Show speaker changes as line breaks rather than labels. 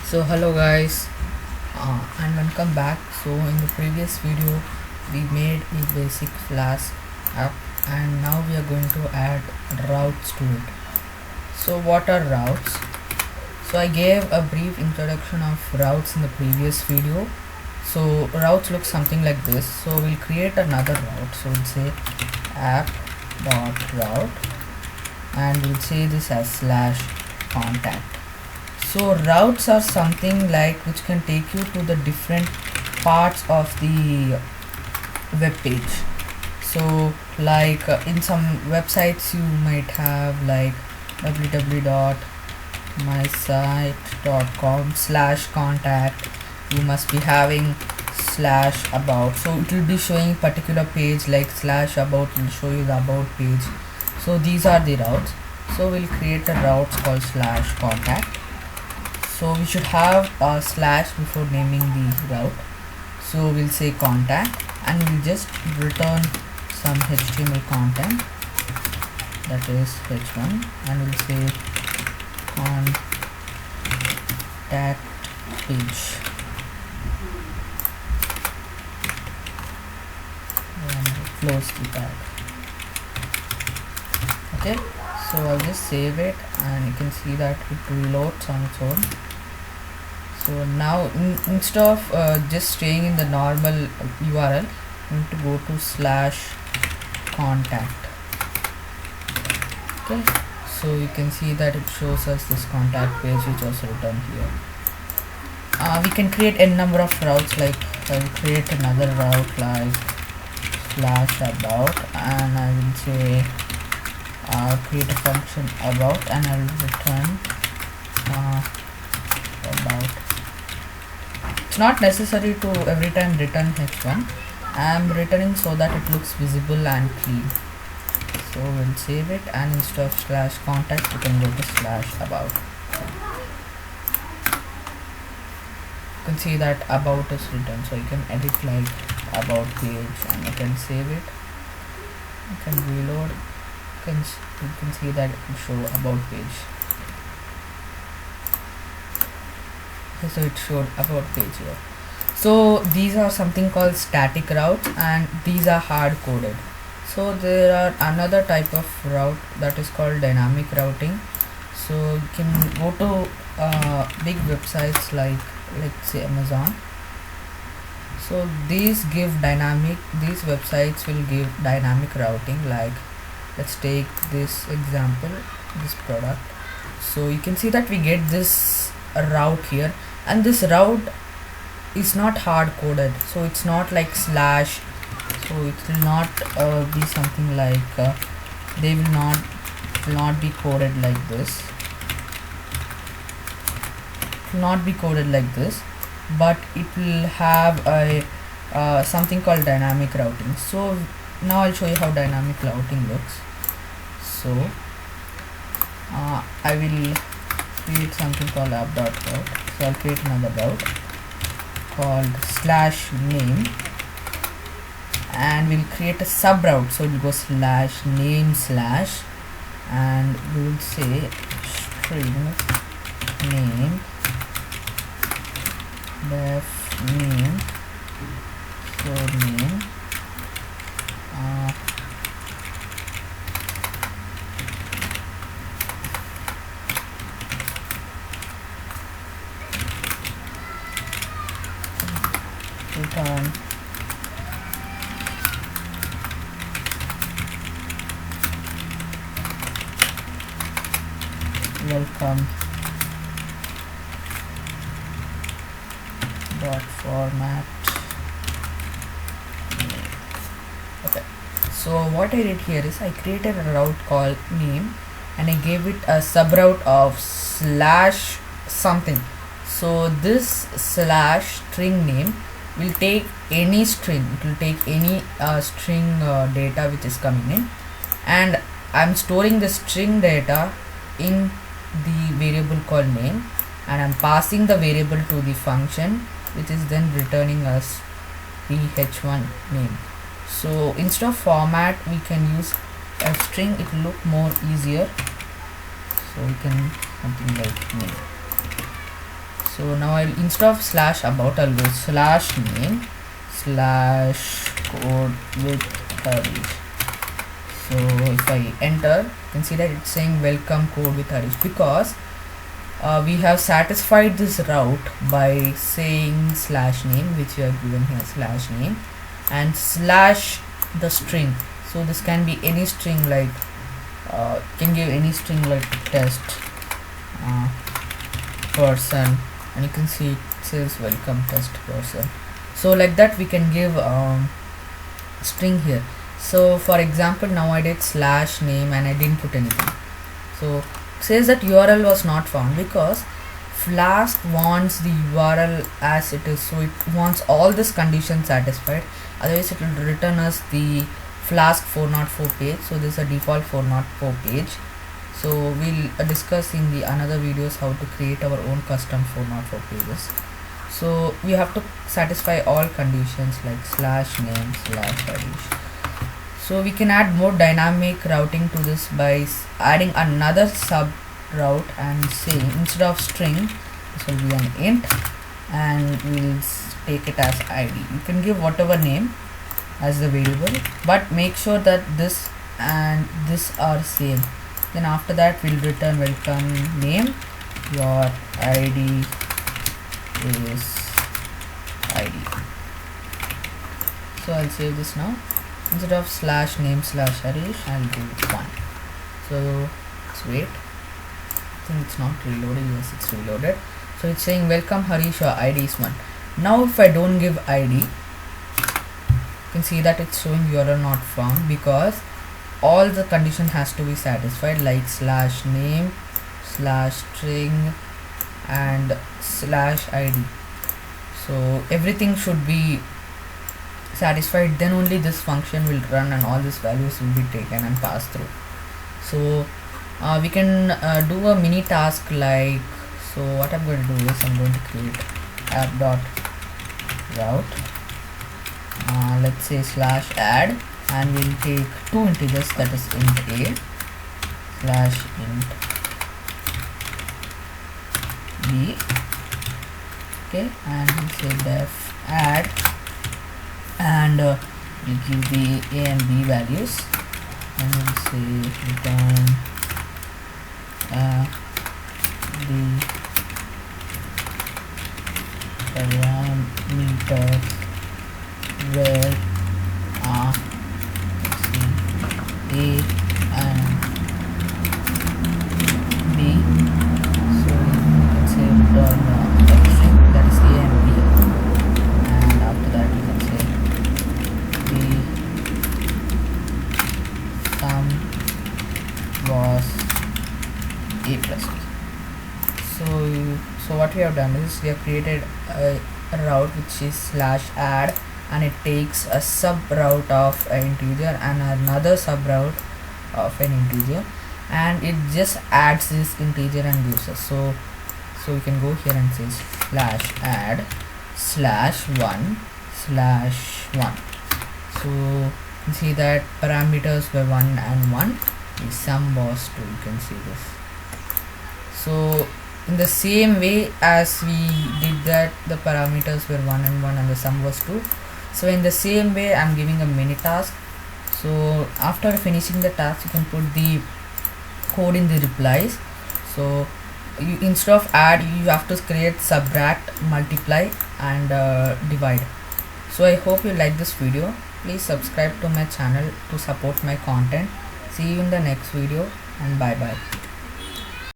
So hello guys, and welcome back. So in the previous video we made a basic Flask app, and now we are going to add routes to it. So what are routes? So I gave a brief introduction of routes in the previous video. So routes look something like this. So we'll create another route. So we'll say app.route and we'll say this as /contact. So routes are something like which can take you to the different parts of the web page. So like in some websites you might have like www.mysite.com/contact. You must be having /about, so it will be showing particular page like /about will show you the about page. So these are the routes. So we'll create a route called /contact. So we should have a slash before naming the route. So we'll say contact and we'll just return some HTML content, that is h1, and we'll say contact page and close the tag. Okay, so I'll just save it and you can see that it reloads on its own. So now instead of just staying in the normal URL, we need to go to /contact. Okay, so you can see that it shows us this contact page which was written here. We can create n number of routes, like I will create another route like /about, and I will say create a function about, and I will return about. It's not necessary to every time return h1. I am returning so that it looks visible and clean. So we'll save it, and instead of /contact you can go to /about. You can see that about is written, so you can edit like about page and you can save it. You can reload. You can see that it will show about page. Okay, so it showed about page here. So these are something called static routes, and these are hard coded. So there are another type of route that is called dynamic routing. So you can go to big websites like let's say Amazon. So these websites will give dynamic routing. Like let's take this example, this product. So you can see that we get this route here, and this route is not hard coded, so it's not like slash, so it will not be something like they will not be coded like this. It will not be coded like this, but it will have a something called dynamic routing. So now I'll show you how dynamic routing looks. So I will create something called app.route. So I'll create another route called /name, and we'll create a sub route. So we'll go /name/ and we will say string name def name, so name return welcome dot format. Okay, so what I did here is I created a route called name, and I gave it a sub route of /something. So this /string name will take any string. It will take any string data which is coming in, and I'm storing the string data in the variable called name, and I'm passing the variable to the function which is then returning us the h1 name. So instead of format we can use a string. It will look more easier, so we can something like name. So now I'll, instead of slash about, I'll go slash name slash code with Harish. So if I enter, you can see that it's saying welcome code with Harish, because we have satisfied this route by saying slash name, which we have given here, slash name, and slash the string. So this can be any string, like can give any string like test person, and you can see it says welcome test person. So like that we can give string here. So for example, now I did slash name and I didn't put anything. So says that URL was not found because Flask wants the URL as it is, so it wants all this condition satisfied, otherwise it will return us the Flask 404 page. So this is a default 404 page. So we'll discuss in the another videos how to create our own custom 404 pages. So we have to satisfy all conditions like slash name slash Harish. So we can add more dynamic routing to this by adding another sub route and saying instead of string, this will be an int, and we'll take it as ID. You can give whatever name as the variable, but make sure that this and this are same. Then after that we'll return welcome name, your ID is ID. So I'll save this now. Instead of slash name slash Harish, I'll do 1. So let's wait. I think it's not reloading. Yes, it's reloaded. So it's saying welcome Harish, your ID is 1. Now if I don't give ID, you can see that it's showing URL not found, because all the condition has to be satisfied, like slash name slash string and slash ID. So everything should be satisfied, then only this function will run and all these values will be taken and passed through. So we can do a mini task like, so what I'm going to do is I'm going to create app.route, let's say slash add, and we'll take two integers, that is int a slash int b, okay, and we'll say def add, and we'll give the a and b values, and we'll say return the parameter where a and b. So you can say return everything, that is a and b, and after that you can say the sum was a plus b. So what we have done is we have created a route which is slash add, and it takes a sub route of an integer and another sub route of an integer, and it just adds this integer and gives us. So we can go here and say slash add slash 1 slash 1. So you can see that parameters were 1 and 1, the sum was 2. You can see this. So in the same way as we did that, the parameters were 1 and 1 and the sum was 2. So in the same way I'm giving a mini task. So after finishing the task, you can put the code in the replies. So you, instead of add, you have to create subtract, multiply and divide. So I hope you like this video. Please subscribe to my channel to support my content. See you in the next video, and bye bye.